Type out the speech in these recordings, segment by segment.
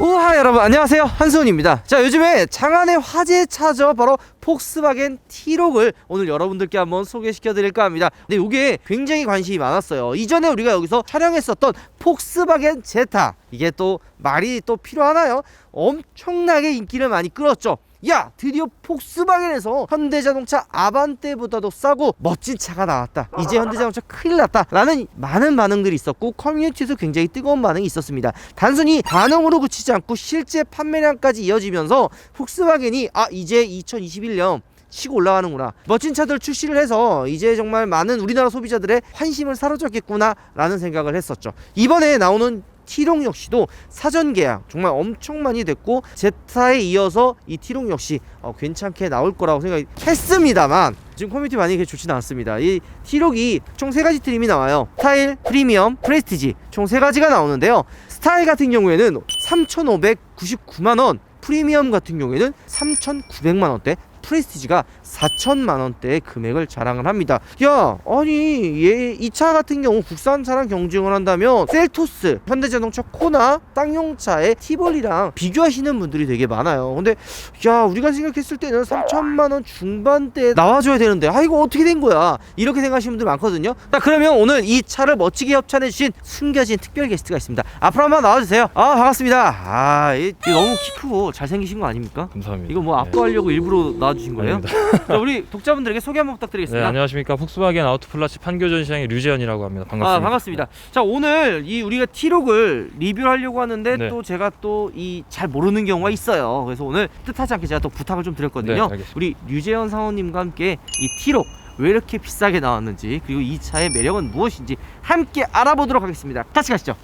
우하 여러분 안녕하세요, 한수훈입니다. 자, 요즘에 장안의 화제의 차죠. 바로 폭스바겐 T-Roc을 오늘 여러분들께 한번 소개시켜 드릴까 합니다. 근데 이게 굉장히 관심이 많았어요. 이전에 우리가 여기서 촬영했었던 폭스바겐 제타, 이게 또 말이 또 필요하나요? 엄청나게 인기를 많이 끌었죠. 야, 드디어 폭스바겐에서 현대자동차 아반떼보다도 싸고 멋진 차가 나왔다, 이제 현대자동차 큰일 났다 라는 많은 반응들이 있었고, 커뮤니티에서 굉장히 뜨거운 반응이 있었습니다. 단순히 반응으로 그치지 않고 실제 판매량까지 이어지면서 폭스바겐이 이제 2021년 치고 올라가는구나, 멋진 차들 출시를 해서 이제 정말 많은 우리나라 소비자들의 환심을 사로잡겠구나 라는 생각을 했었죠. 이번에 나오는 T-Roc 역시도 사전 계약 정말 엄청 많이 됐고, 제타에 이어서 이 T-Roc 역시 괜찮게 나올 거라고 생각했습니다만 지금 커뮤니티 반응이 좋지는 않습니다. 이 T-Roc이 총 3가지 트림이 나와요. 스타일, 프리미엄, 프레스티지, 총 3가지가 나오는데요. 스타일 같은 경우에는 3,599만원, 프리미엄 같은 경우에는 3,900만원대, 프레스티지가 4천만원대의 금액을 자랑을 합니다. 야, 아니 이 차 같은 경우 국산차랑 경쟁을 한다면 셀토스, 현대자동차 코나, 쌍용차의 티볼이랑 비교하시는 분들이 되게 많아요. 근데 야, 우리가 생각했을 때는 3천만원 중반대에 나와줘야 되는데 이거 어떻게 된 거야, 이렇게 생각하시는 분들 많거든요. 자, 그러면 오늘 이 차를 멋지게 협찬해 주신 숨겨진 특별 게스트가 있습니다. 앞으로 한번 나와주세요. 반갑습니다. 너무 키 크고 잘생기신 거 아닙니까? 감사합니다. 이거 뭐 압도하려고 일부러 나와주신 거예요? 자, 우리 독자분들에게 소개 한번 부탁드리겠습니다. 네, 안녕하십니까. 폭스바겐 아우토플라츠 판교전 시장의 류재현이라고 합니다. 반갑습니다. 반갑습니다. 자, 오늘 우리가 T-Roc을 리뷰하려고 하는데 네. 또 제가 또 잘 모르는 경우가 있어요. 그래서 오늘 뜻하지 않게 제가 또 부탁을 좀 드렸거든요. 네, 알겠습니다. 우리 류재현 사원님과 함께 이 T-Roc 왜 이렇게 비싸게 나왔는지, 그리고 이 차의 매력은 무엇인지 함께 알아보도록 하겠습니다. 같이 가시죠.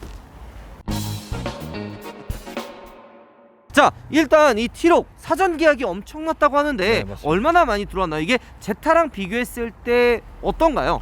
자, 일단 이 T-Roc 사전 계약이 엄청났다고 하는데 네, 맞습니다. 얼마나 많이 들어왔나요? 이게 제타랑 비교했을 때 어떤가요?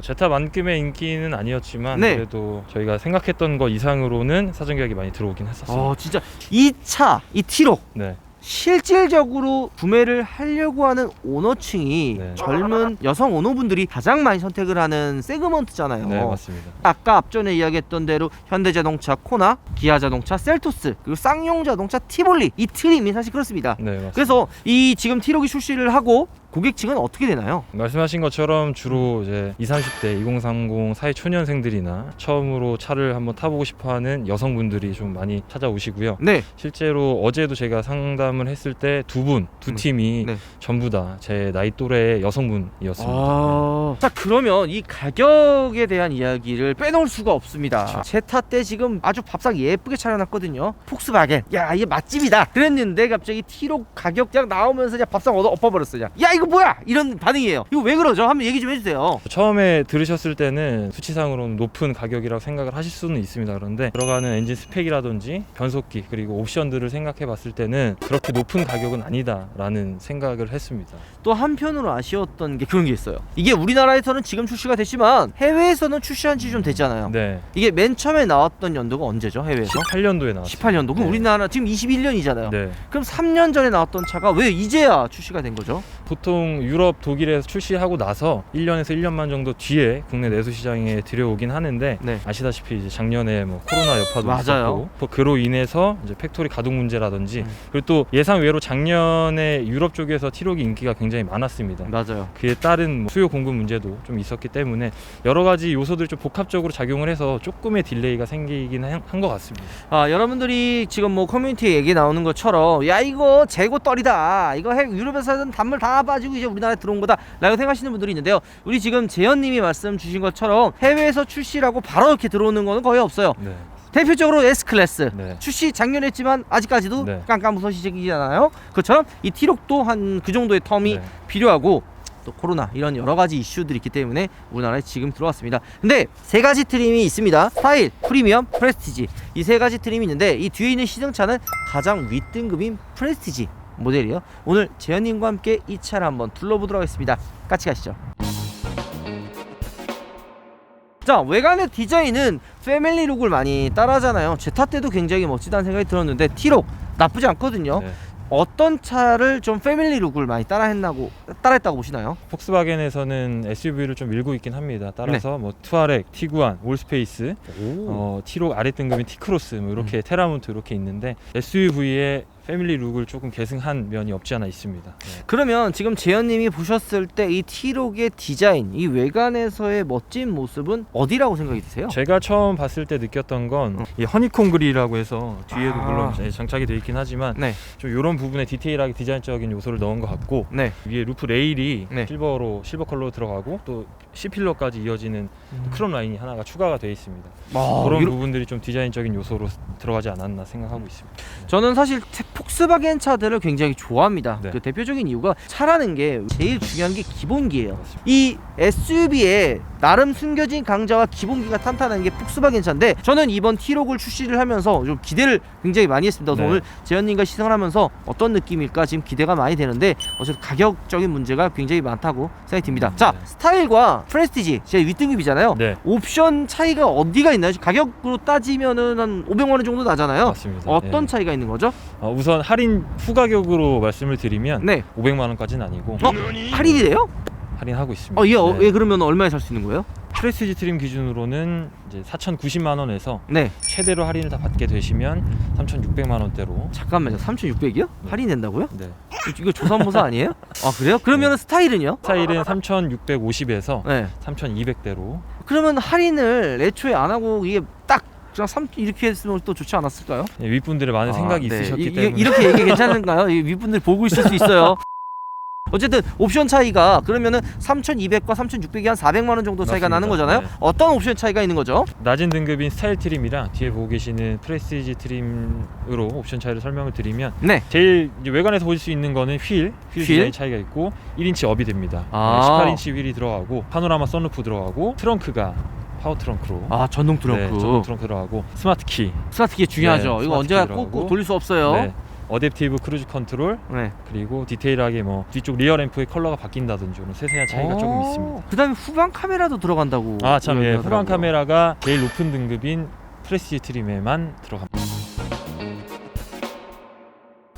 제타만큼의 인기는 아니었지만 네. 그래도 저희가 생각했던 거 이상으로는 사전 계약이 많이 들어오긴 했었습니다. 진짜 이 차, 이 T-Roc 네. 실질적으로 구매를 하려고 하는 오너층이 네. 젊은 여성 오너분들이 가장 많이 선택을 하는 세그먼트잖아요. 네, 맞습니다. 아까 앞전에 이야기했던 대로 현대자동차 코나, 기아자동차 셀토스, 그리고 쌍용자동차 티볼리, 이 트림이 사실 그렇습니다. 네, 맞습니다. 그래서 이 지금 T-Roc이 출시를 하고 고객층은 어떻게 되나요? 말씀하신 것처럼 주로 이제 20, 30대 2030 사회 초년생들이나 처음으로 차를 한번 타보고 싶어하는 여성분들이 좀 많이 찾아오시고요. 네. 실제로 어제도 제가 상담을 했을 때 두 팀이 네. 전부 다 제 나이 또래의 여성분이었습니다. 자, 그러면 이 가격에 대한 이야기를 빼놓을 수가 없습니다. 그렇죠. 제타 때 지금 아주 밥상 예쁘게 차려놨거든요. 폭스바겐, 야, 이게 맛집이다 그랬는데 갑자기 T-Roc 가격 딱 나오면서 그냥 밥상 엎어버렸어요. 야, 이거 뭐야, 이런 반응이에요. 이거 왜 그러죠? 한번 얘기 좀 해주세요. 처음에 들으셨을 때는 수치상으로는 높은 가격이라고 생각을 하실 수는 있습니다. 그런데 들어가는 엔진 스펙이라든지 변속기 그리고 옵션들을 생각해 봤을 때는 그렇게 높은 가격은 아니다라는 생각을 했습니다. 또 한편으로 아쉬웠던 게 그런 게 있어요. 이게 우리나라에서는 지금 출시가 됐지만 해외에서는 출시한 지 좀 됐잖아요. 네. 이게 맨 처음에 나왔던 연도가 언제죠? 해외에서? 18년도에 나왔어요. 18년도. 그럼 네. 우리나라 지금 21년이잖아요. 네. 그럼 3년 전에 나왔던 차가 왜 이제야 출시가 된 거죠? 보통 유럽, 독일에서 출시하고 나서 1년에서 1년만 정도 뒤에 국내 내수 시장에 들여오긴 하는데 네. 아시다시피 이제 작년에 뭐 코로나 여파도 맞아요. 있었고 그로 인해서 이제 팩토리 가동 문제라든지 그리고 또 예상 외로 작년에 유럽 쪽에서 T-Roc이 인기가 굉장히 많았습니다. 맞아요. 그에 따른 수요 공급 문제도 좀 있었기 때문에 여러 가지 요소들이 좀 복합적으로 작용을 해서 조금의 딜레이가 생기긴 한 것 같습니다. 여러분들이 지금 뭐 커뮤니티에 얘기 나오는 것처럼 야, 이거 재고 떨이다, 이거 유럽에서는 단물 다 빠지고 이제 우리나라에 들어온 거다 라고 생각하시는 분들이 있는데요. 우리 지금 재현님이 말씀 주신 것처럼 해외에서 출시라고 바로 이렇게 들어오는 거는 거의 없어요. 네. 대표적으로 S클래스 네. 출시 작년에 했지만 아직까지도 네. 깜깜무소식이잖아요. 그것처럼 이 T-Roc도 한 그 정도의 텀이 네. 필요하고, 또 코로나 이런 여러 가지 이슈들이 있기 때문에 우리나라에 지금 들어왔습니다. 근데 3가지 트림이 있습니다. 스타일, 프리미엄, 프레스티지, 이 3가지 트림이 있는데 이 뒤에 있는 시승차는 가장 윗등급인 프레스티지 모델이에요. 오늘 재현님과 함께 이 차를 한번 둘러보도록 하겠습니다. 같이 가시죠. 자, 외관의 디자인은 패밀리룩을 많이 따라하잖아요. 제타 때도 굉장히 멋지다는 생각이 들었는데 T-Roc 나쁘지 않거든요. 네. 어떤 차를 좀 패밀리 룩을 많이 따라했다고 보시나요? 폭스바겐에서는 SUV를 좀 밀고 있긴 합니다. 따라서 뭐 투아렉, 티구안, 올스페이스, T록 아래 등급인 T크로스 뭐 이렇게 테라몬트 이렇게 있는데 SUV의 패밀리 룩을 조금 계승한 면이 없지 않아 있습니다. 네. 그러면 지금 재현님이 보셨을 때 이 T록의 디자인, 이 외관에서의 멋진 모습은 어디라고 생각이 드세요? 제가 처음 봤을 때 느꼈던 건 이 허니콤 그릴이라고 해서 뒤에도 물론 장착이 되어 있긴 하지만 네. 좀 이런 부분에 디테일하게 디자인적인 요소를 넣은 것 같고 네. 위에 루프 레일이 네. 실버 컬러로 들어가고 또 C필러까지 이어지는 크롬 라인이 하나가 추가가 되어 있습니다. 아, 그런 부분들이 좀 디자인적인 요소로 들어가지 않았나 생각하고 있습니다. 저는 사실 폭스바겐 차들을 굉장히 좋아합니다. 네. 그 대표적인 이유가 차라는 게 제일 중요한 게 기본기예요. 맞습니다. 이 SUV에 나름 숨겨진 강자와 기본기가 탄탄한 게 폭스바겐 차인데 저는 이번 T록을 출시를 하면서 좀 기대를 굉장히 많이 했습니다. 그래서 네. 오늘 재현님과 시승을 하면서 어떤 느낌일까 지금 기대가 많이 되는데 어쨌든 가격적인 문제가 굉장히 많다고 생각이 듭니다. 자, 스타일과 프레스티지 제 윗등급이잖아요. 네. 옵션 차이가 어디가 있나요? 가격으로 따지면은 한 500만 원 정도 나잖아요. 맞습니다. 어떤 네. 차이가 있는 거죠? 우선 할인 후 가격으로 말씀을 드리면 네. 500만 원까지는 아니고 할인이 돼요? 할인하고 있습니다. 예, 네. 그러면 얼마에 살 수 있는 거예요? 프레스티지 트림 기준으로는 이제 4,090만 원에서 네. 최대로 할인을 다 받게 되시면 3,600만 원대로. 잠깐만요. 3,600이요? 할인된다고요? 네. 이거 조선모사 아니에요? 아, 그래요? 그러면 스타일은요? 스타일은 3,650에서 네. 3,200대로. 그러면 할인을 애초에 안 하고 이게 딱 그냥 이렇게 했으면 또 좋지 않았을까요? 윗분들의 많은 생각이 네. 있으셨기 때문에. 이렇게 얘기 괜찮은가요? 이 윗분들 보고 있을 수 있어요. 어쨌든 옵션 차이가 그러면은 3,200과 3,600이 한 400만 원 정도 차이가 맞습니다. 나는 거잖아요. 네. 어떤 옵션 차이가 있는 거죠? 낮은 등급인 스타일 트림이랑 뒤에 보고 계시는 프레스티지 트림으로 옵션 차이를 설명을 드리면 네. 제일 이제 외관에서 보실 수 있는 거는 휠 디자인 차이가 있고 1인치 업이 됩니다. 아. 18인치 휠이 들어가고 파노라마 선루프 들어가고 트렁크가 파워 트렁크로. 아, 전동 트렁크. 네, 전동 트렁크 들어가고 스마트 키. 스마트 키 중요하죠. 네, 이거 스마트 언제가 키 들어가고. 꼭 돌릴 수 없어요. 네. 어댑티브 크루즈 컨트롤 네. 그리고 디테일하게 뭐 뒤쪽 리어 램프의 컬러가 바뀐다든지 이런 세세한 차이가 조금 있습니다. 그다음에 후방 카메라도 들어간다고. 아 참 예. 이야기하더라고요. 후방 카메라가 제일 높은 등급인 프레스티지 트림에만 들어갑니다.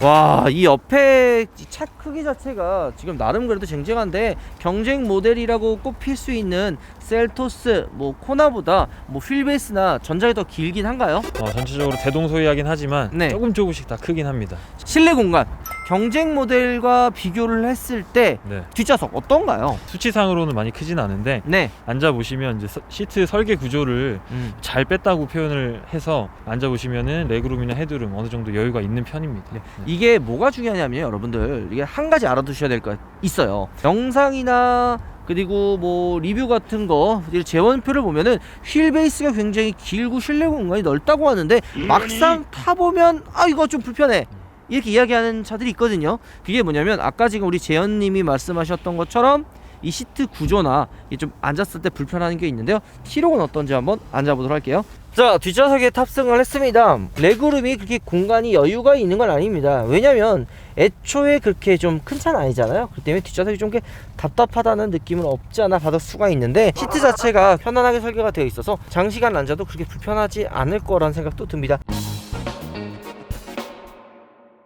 와, 이 옆에 차 크기 자체가 지금 나름 그래도 쟁쟁한데 경쟁 모델이라고 꼽힐 수 있는 셀토스, 뭐 코나보다 뭐 휠베이스나 전장이 더 길긴 한가요? 전체적으로 대동소이하긴 하지만 네. 조금씩 다 크긴 합니다. 실내 공간 경쟁 모델과 비교를 했을 때 네. 뒷좌석 어떤가요? 수치상으로는 많이 크진 않은데 네. 앉아 보시면 이제 시트 설계 구조를 잘 뺐다고 표현을 해서 앉아 보시면은 레그룸이나 헤드룸 어느 정도 여유가 있는 편입니다. 네. 이게 뭐가 중요하냐면 여러분들 이게 한 가지 알아두셔야 될 거 있어요. 영상이나 그리고 뭐 리뷰 같은 거 재원표를 보면은 휠베이스가 굉장히 길고 실내 공간이 넓다고 하는데 막상 타보면 아 이거 좀 불편해 이렇게 이야기하는 차들이 있거든요. 그게 뭐냐면 아까 지금 우리 재현님이 말씀하셨던 것처럼 이 시트 구조나 좀 앉았을 때 불편한 게 있는데요. T록은 어떤지 한번 앉아보도록 할게요. 자, 뒷좌석에 탑승을 했습니다. 레그룸이 그렇게 공간이 여유가 있는 건 아닙니다. 왜냐면 애초에 그렇게 좀 큰 차는 아니잖아요. 그렇기 때문에 뒷좌석이 좀 답답하다는 느낌은 없지 않아 받을 수가 있는데 시트 자체가 편안하게 설계가 되어 있어서 장시간 앉아도 그렇게 불편하지 않을 거라는 생각도 듭니다.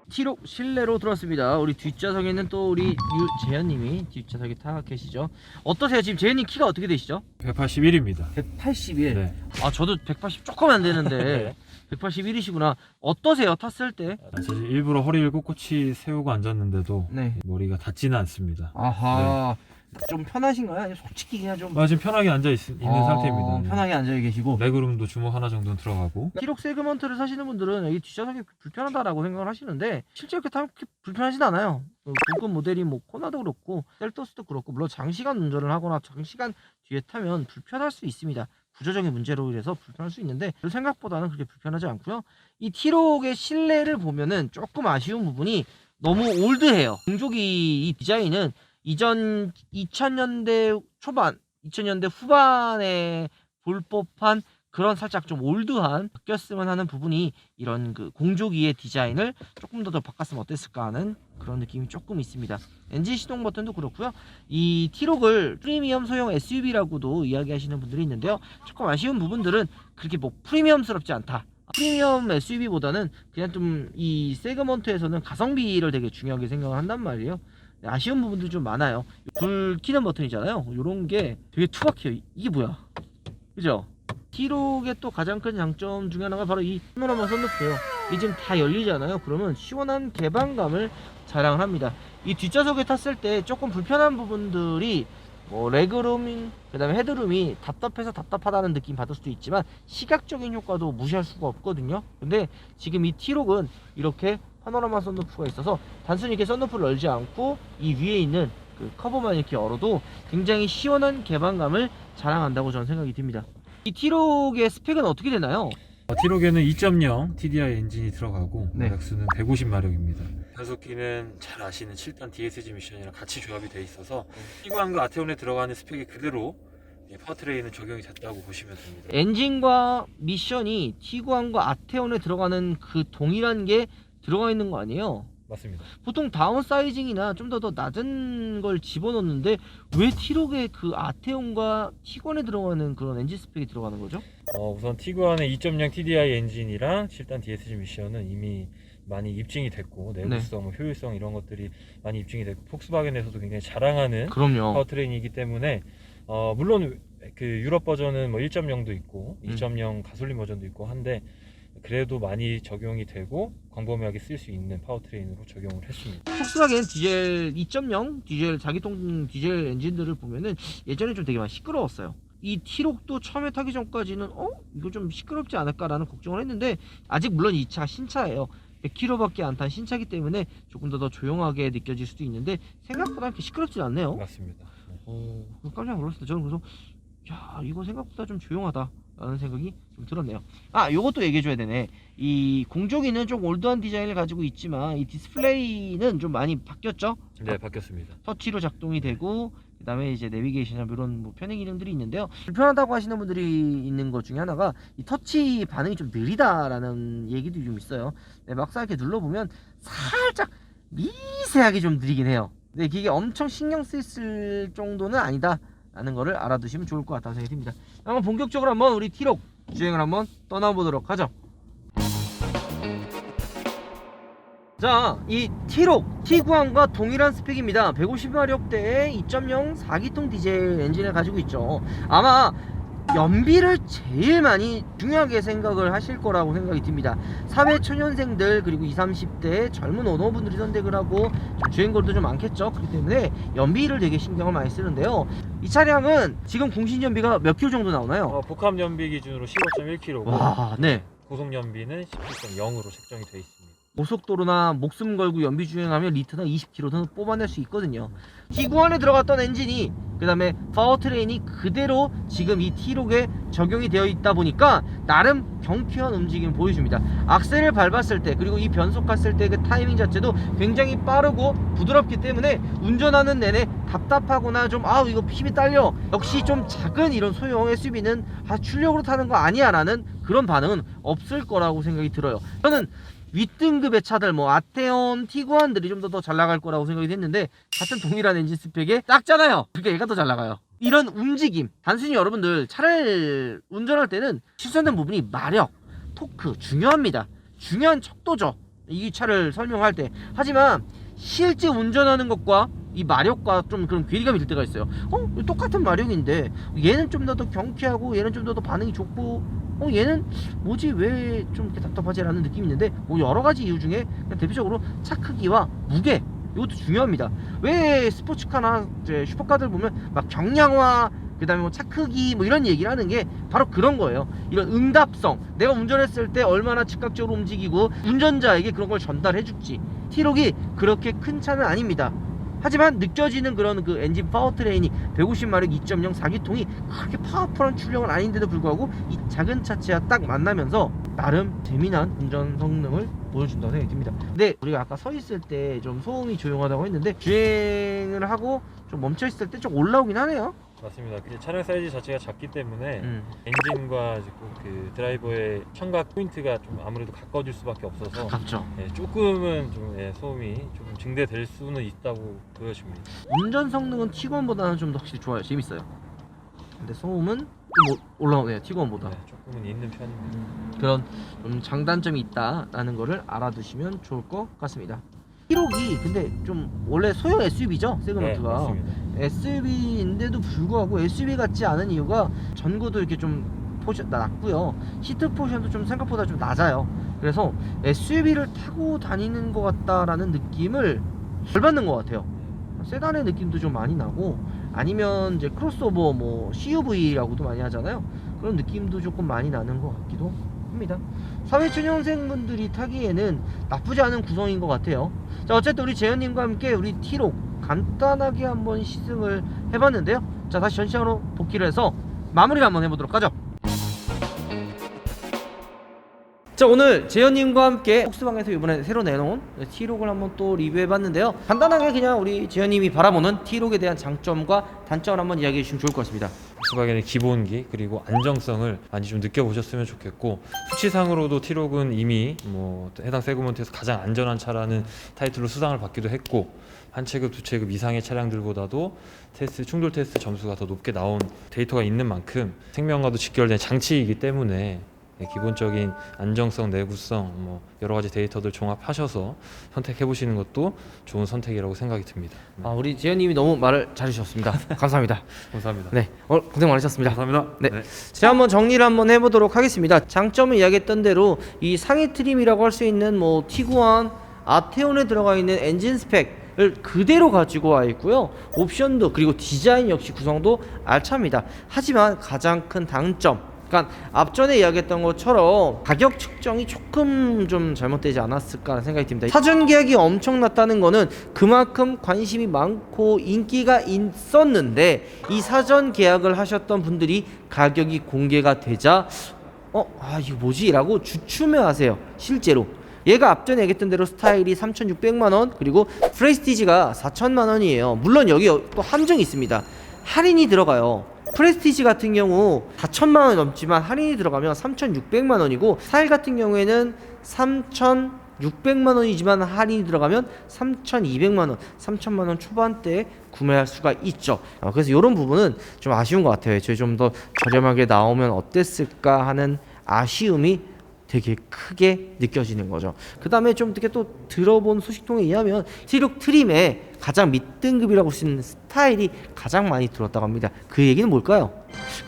T록 실내로 들어왔습니다. 우리 뒷좌석에는 또 우리 유재현님이 뒷좌석에 타 계시죠. 어떠세요? 지금 재현님 키가 어떻게 되시죠? 181입니다. 181. 네. 아 저도 180 조금 안 되는데 181이시구나. 어떠세요? 탔을 때? 사실 일부러 허리를 꼿꼿이 세우고 앉았는데도 네. 머리가 닿지는 않습니다. 아하. 좀 편하신가요? 아니면 솔직히 그냥 좀 지금 편하게 앉아 있는 상태입니다. 네. 편하게 앉아 계시고. 레그룸도 주먹 하나 정도는 들어가고. T록 세그먼트를 사시는 분들은 여기 뒷좌석이 불편하다라고 생각을 하시는데 실제 이렇게 타면 그렇게 불편하진 않아요. 고급 모델이 뭐 코나도 그렇고 셀토스도 그렇고 물론 장시간 운전을 하거나 장시간 뒤에 타면 불편할 수 있습니다. 구조적인 문제로 인해서 불편할 수 있는데 생각보다는 그렇게 불편하지 않고요. 이 T록의 실내를 보면은 조금 아쉬운 부분이 너무 올드해요. 공조기 이 디자인은 이전 2000년대 초반, 2000년대 후반에 볼 법한 그런 살짝 좀 올드한 바뀌었으면 하는 부분이 이런 그 공조기의 디자인을 조금 더 바꿨으면 어땠을까 하는 그런 느낌이 조금 있습니다. 엔진 시동 버튼도 그렇고요. 이 T록을 프리미엄 소형 SUV라고도 이야기하시는 분들이 있는데요. 조금 아쉬운 부분들은 그렇게 뭐 프리미엄스럽지 않다. 프리미엄 SUV보다는 그냥 좀 이 세그먼트에서는 가성비를 되게 중요하게 생각을 한단 말이에요. 아쉬운 부분도 좀 많아요. 불 켜는 버튼이잖아요. 이런 게 되게 투박해요. 이게 뭐야? 그죠? T-Roc의 또 가장 큰 장점 중에 하나가 바로 이 파노라마 선루프예요. 이게 지금 다 열리잖아요. 그러면 시원한 개방감을 자랑을 합니다. 이 뒷좌석에 탔을 때 조금 불편한 부분들이 뭐 레그룸, 그 다음에 헤드룸이 답답해서 답답하다는 느낌 받을 수도 있지만 시각적인 효과도 무시할 수가 없거든요. 근데 지금 이 T-Roc은 이렇게 파노라마 선루프가 있어서 단순히 이렇게 선루프를 열지 않고 이 위에 있는 그 커버만 이렇게 열어도 굉장히 시원한 개방감을 자랑한다고 저는 생각이 듭니다. 이 T-Roc의 스펙은 어떻게 되나요? T-Roc에는 2.0 TDI 엔진이 들어가고 네. 마력수는 150마력입니다. 변속기는 잘 아시는 7단 DSG 미션이랑 같이 조합이 돼 있어서 티구안과 아테온에 들어가는 스펙이 그대로 파워트레인은 적용이 됐다고 보시면 됩니다. 엔진과 미션이 티구안과 아테온에 들어가는 그 동일한 게 들어가 있는 거 아니에요? 맞습니다. 보통 다운사이징이나 좀 더 낮은 걸 집어넣는데 왜 T-Roc에 그 아테온과 티구안에 들어가는 그런 엔진 스펙이 들어가는 거죠? 우선 티구안의 2.0 TDI 엔진이랑 7단 DSG 미션은 이미 많이 입증이 됐고 내구성, 뭐 효율성 이런 것들이 많이 입증이 됐고 폭스바겐에서도 굉장히 자랑하는 그럼요. 파워트레인이기 때문에 물론 그 유럽 버전은 뭐 1.0도 있고 2.0 가솔린 버전도 있고 한데 그래도 많이 적용이 되고 광범위하게 쓸 수 있는 파워트레인으로 적용을 했습니다. 폭스바겐 디젤 2.0 디젤 자기통 디젤 엔진들을 보면은 예전에 좀 되게 많이 시끄러웠어요. 이 T-Roc도 처음에 타기 전까지는 이거 좀 시끄럽지 않을까라는 걱정을 했는데 아직 물론 이 차 신차예요. 100km밖에 안 탄 신차기 때문에 조금 더 조용하게 느껴질 수도 있는데 생각보다 그렇게 시끄럽지 않네요. 맞습니다. 깜짝 놀랐어요. 저는 그래서 야 이거 생각보다 좀 조용하다 라는 생각이 좀 들었네요. 요것도 얘기해줘야 되네. 이 공조기는 좀 올드한 디자인을 가지고 있지만 이 디스플레이는 좀 많이 바뀌었죠. 네, 바뀌었습니다. 터치로 작동이 되고 그 다음에 이제 내비게이션 이런 뭐 편의 기능들이 있는데요. 불편하다고 하시는 분들이 있는 것 중에 하나가 이 터치 반응이 좀 느리다라는 얘기도 좀 있어요. 네, 막상 이렇게 눌러보면 살짝 미세하게 좀 느리긴 해요. 근데 이게 엄청 신경 쓰일 정도는 아니다 라는 거를 알아두시면 좋을 것 같다는 생각이 듭니다. 한번 본격적으로 한번 우리 T-Roc 주행을 한번 떠나보도록 하죠. 자, 이 T-Roc T구안과 동일한 스펙입니다. 150마력대의 2.0 4기통 디젤 엔진을 가지고 있죠. 아마 연비를 제일 많이 중요하게 생각을 하실 거라고 생각이 듭니다. 사회 초년생들 그리고 20, 30대 젊은 오너분들이 선택을 하고 주행거리도 좀 많겠죠. 그렇기 때문에 연비를 되게 신경을 많이 쓰는데요. 이 차량은 지금 공신 연비가 몇 킬로 정도 나오나요? 복합 연비 기준으로 15.1km고 와, 네. 고속 연비는 17.0으로 책정이 되어 있습니다. 고속도로나 목숨 걸고 연비 주행하면 리터당 20km는 뽑아낼 수 있거든요. T구안에 들어갔던 엔진이 그 다음에 파워트레인이 그대로 지금 이 T-Roc에 적용이 되어 있다 보니까 나름 경쾌한 움직임을 보여줍니다. 악셀을 밟았을 때 그리고 이 변속했을 때 그 타이밍 자체도 굉장히 빠르고 부드럽기 때문에 운전하는 내내 답답하거나 좀 이거 힘이 딸려 역시 좀 작은 이런 소형 SUV는 출력으로 타는 거 아니야 라는 그런 반응은 없을 거라고 생각이 들어요. 저는 윗등급의 차들 뭐 아테온, 티구안들이 좀 더 잘 나갈 거라고 생각이 됐는데 같은 동일한 엔진 스펙에 작잖아요. 그러니까 얘가 더 잘 나가요. 이런 움직임, 단순히 여러분들 차를 운전할 때는 실수하는 부분이 마력, 토크 중요합니다. 중요한 척도죠. 이 차를 설명할 때. 하지만 실제 운전하는 것과 이 마력과 좀 그런 괴리감이 들 때가 있어요. 똑같은 마력인데 얘는 좀 더 경쾌하고 얘는 좀 더 반응이 좋고 얘는 뭐지 왜 좀 이렇게 답답하지 라는 느낌이 있는데 뭐 여러가지 이유 중에 그냥 대표적으로 차 크기와 무게 이것도 중요합니다. 왜 스포츠카나 이제 슈퍼카들 보면 막 경량화 그 다음에 뭐 차 크기 뭐 이런 얘기를 하는 게 바로 그런 거예요. 이런 응답성, 내가 운전했을 때 얼마나 즉각적으로 움직이고 운전자에게 그런 걸 전달해 줄지. T-Roc이 그렇게 큰 차는 아닙니다. 하지만 느껴지는 그런 그 엔진 파워트레인이 150마력 2.0 4기통이 그렇게 파워풀한 출력은 아닌데도 불구하고 이 작은 차체와 딱 만나면서 나름 재미난 운전 성능을 보여준다고 생각이 듭니다. 근데 우리가 아까 서 있을 때 좀 소음이 조용하다고 했는데 주행을 하고 좀 멈춰 있을 때 좀 올라오긴 하네요. 맞습니다. 차량 사이즈 자체가 작기 때문에 엔진과 그 드라이버의 청각 포인트가 좀 아무래도 가까워질 수밖에 없어서 가깝죠. 조금은 좀 소음이 좀 증대될 수는 있다고 보여집니다. 운전 성능은 T1보다는 좀 더 확실히 좋아요. 재밌어요. 근데 소음은 좀 올라오네요. 티구안보다. 네, 조금은 있는 편입니다. 그런 좀 장단점이 있다라는 거를 알아두시면 좋을 것 같습니다. T-Roc이 근데 좀 원래 소형 SUV죠, 네, 세그먼트가. 맞습니다. SUV인데도 불구하고 SUV 같지 않은 이유가 전고도 이렇게 좀 포션 낮고요. 시트 포션도 좀 생각보다 좀 낮아요. 그래서 SUV를 타고 다니는 것 같다라는 느낌을 덜 받는 것 같아요. 세단의 느낌도 좀 많이 나고, 아니면 이제 크로스오버 뭐 CUV라고도 많이 하잖아요. 그런 느낌도 조금 많이 나는 것 같기도 합니다. 사회초년생분들이 타기에는 나쁘지 않은 구성인 것 같아요. 자, 어쨌든 우리 재현님과 함께 우리 T-Roc 간단하게 한번 시승을 해봤는데요. 자, 다시 전시장으로 복귀를 해서 마무리를 한번 해보도록 하죠. 자, 오늘 재현님과 함께 폭스방에서 이번에 새로 내놓은 T-Roc을 한번 또 리뷰해봤는데요. 간단하게 그냥 우리 재현님이 바라보는 T-Roc에 대한 장점과 단점을 한번 이야기해 주시면 좋을 것 같습니다. 폭스바겐의 기본기 그리고 안정성을 많이 좀 느껴보셨으면 좋겠고, 수치상으로도 T-Roc은 이미 뭐 해당 세그먼트에서 가장 안전한 차라는 타이틀로 수상을 받기도 했고, 한 체급, 두 체급 이상의 차량들보다도 충돌 테스트 점수가 더 높게 나온 데이터가 있는 만큼 생명과도 직결된 장치이기 때문에 기본적인 안정성, 내구성, 뭐 여러 가지 데이터들 종합하셔서 선택해 보시는 것도 좋은 선택이라고 생각이 듭니다. 아, 우리 재현님이 너무 말을 잘해주셨습니다. 감사합니다. 감사합니다. 네, 고생 많으셨습니다. 감사합니다. 네. 제가 한번 정리를 한번 해보도록 하겠습니다. 장점은 이야기했던 대로 이 상위 트림이라고 할 수 있는 뭐 티구안, 아테온에 들어가 있는 엔진 스펙을 그대로 가지고 와 있고요. 옵션도 그리고 디자인 역시 구성도 알찹니다. 하지만 가장 큰 단점, 그러니까 앞전에 이야기했던 것처럼 가격 측정이 조금 좀 잘못되지 않았을까 생각이 듭니다. 사전 계약이 엄청 났다는 거는 그만큼 관심이 많고 인기가 있었는데, 이 사전 계약을 하셨던 분들이 가격이 공개가 되자 이거 뭐지? 라고 주춤해 하세요. 실제로 얘가 앞전에 얘기했던 대로 스타일이 3,600만원, 그리고 프레스티지가 4,000만원이에요 물론 여기 또 함정이 있습니다. 할인이 들어가요. 프레스티지 같은 경우 4,000만원이 넘지만 할인이 들어가면 3,600만원이고, 스타일 같은 경우에는 3,600만원이지만 할인이 들어가면 3,200만원, 3,000만원 초반대에 구매할 수가 있죠. 그래서 이런 부분은 좀 아쉬운 것 같아요. 저희 좀 더 저렴하게 나오면 어땠을까 하는 아쉬움이 되게 크게 느껴지는 거죠. 그 다음에 좀 이렇게 또 들어본 소식통에 의하면 T-Roc 트림의 가장 밑등급이라고 할 수 있는 스타일이 가장 많이 들었다고 합니다. 그 얘기는 뭘까요?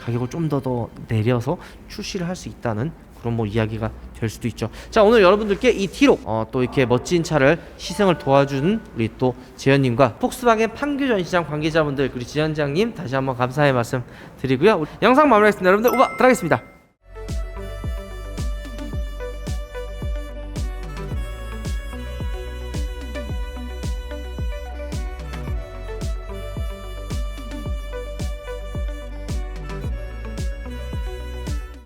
가격을 좀 더 내려서 출시를 할 수 있다는 그런 뭐 이야기가 될 수도 있죠. 자, 오늘 여러분들께 이 T-Roc 또 이렇게 멋진 차를 시승을 도와주는 우리 또 재현님과 폭스바겐 판교 전시장 관계자분들, 그리고 지현장님 다시 한번 감사의 말씀 드리고요. 영상 마무리하겠습니다. 여러분들 오바 들어가겠습니다.